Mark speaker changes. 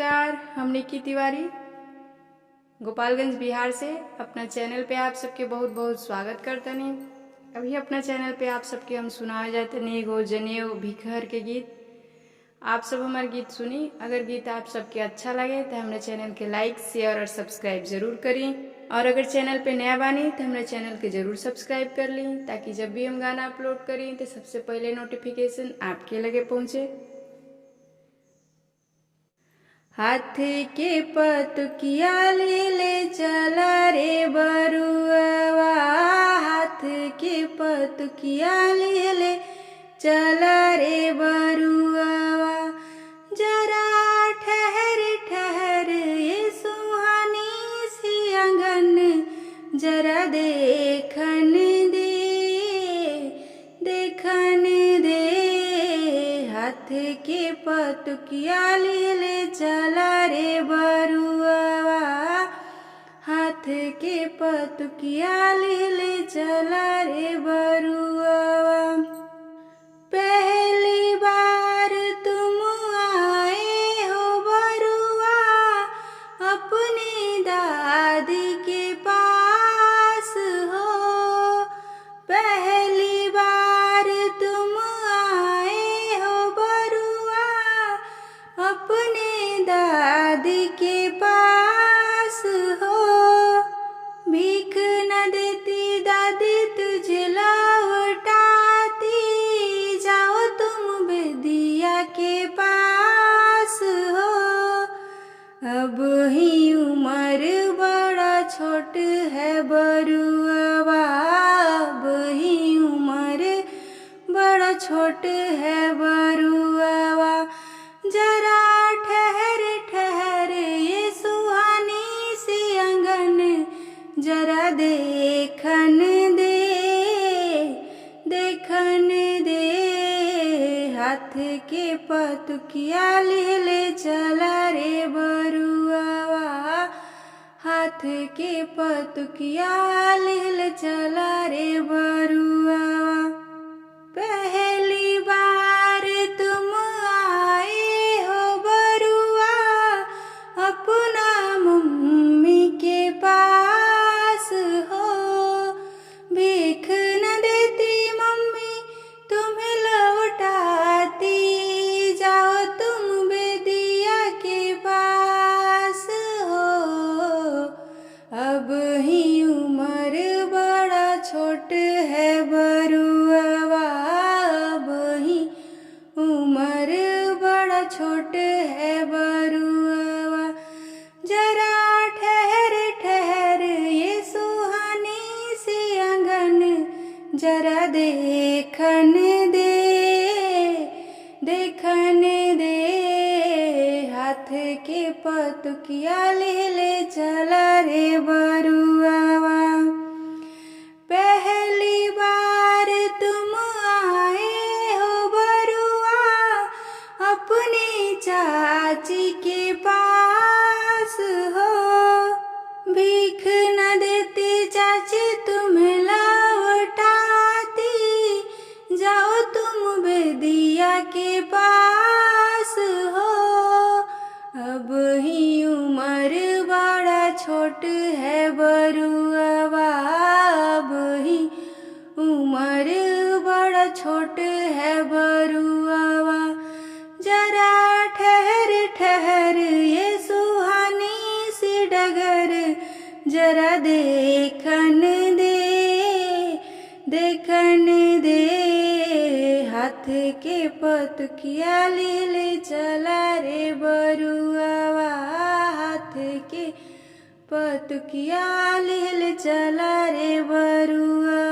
Speaker 1: नमस्कार, हम निकी तिवारी गोपालगंज बिहार से अपना चैनल पे आप सबके बहुत बहुत स्वागत करतनी। अभी अपना चैनल पे आप सबके हम सुनाए जातनी एगो जनेऊ भिखर के गीत। आप सब हमार गीत सुनी। अगर गीत आप सबके अच्छा लगे तो हमारे चैनल के लाइक शेयर और सब्सक्राइब जरूर करी। और अगर चैनल पे नया बानी तो हमारे चैनल के जरूर सब्सक्राइब कर ली, ताकि जब भी हम गाना अपलोड करें तो सबसे पहले नोटिफिकेशन आपके लगे पहुँचे। हाथ के पतुकिया ले चला रे बरुआ, हाथ के पतुकिया ले चला रे बरुआ। जरा ठहर ठहर ये सुहानी सी आंगन, जरा देखन दे हाथ के पतुकिया ले चला रे बरुआ, हाथ के पतुकिया ले चला रे बरुआ। पहली बार तुम आए हो बरुआ अपनी दादी के पास हो, पहली बार तुम आए हो बरुआ अपने दादी के पास हो। भीख न देती दादी तुझे लौटाती, जाओ तुम बेदिया के पास हो। अब ही उम्र बड़ा छोट है बरुआ, अब ही उम्र बड़ा छोट है बरुआ। जरा ठहर ठहर ये सुहानी सी आंगन, जरा देखन दे हाथ के पतुकिया ले चला रे बरुआ, हाथ के पतुकिया ले चला रे बरुआ। पहली बार तुम आए हो बरुआ अपना मम्मी के पास हो, भीख न देती मम्मी तुम्हें लौटाती, जाओ तुम बेदिया के पास हो। अब ही उम्र बड़ा छोट है बरुआ, अब ही उम्र बड़ा छोट है बरुआ। जरा ठहर ठहर ये सुहानी सी आंगन, जरा देखन दे हाथ के पतुकिया ले चला रे बरुआ। पहली बार तुम आए हो बरुआ अपनी चाची के पास हो, भीख न देती चाची तुम्हें लौटाती, जाओ तुम बेदिया के पास हो। अब ही उम्र बड़ा छोट है बरुआ, अब ही उम्र बड़ा छोट है बरुआ। जरा ठहर ठहर ये सुहानी सी डगर, जरा देखन दे हाथ के पतुकिया ले चला रे बरुआ, हाथ के पतुकिया ले चला रे बरुआ।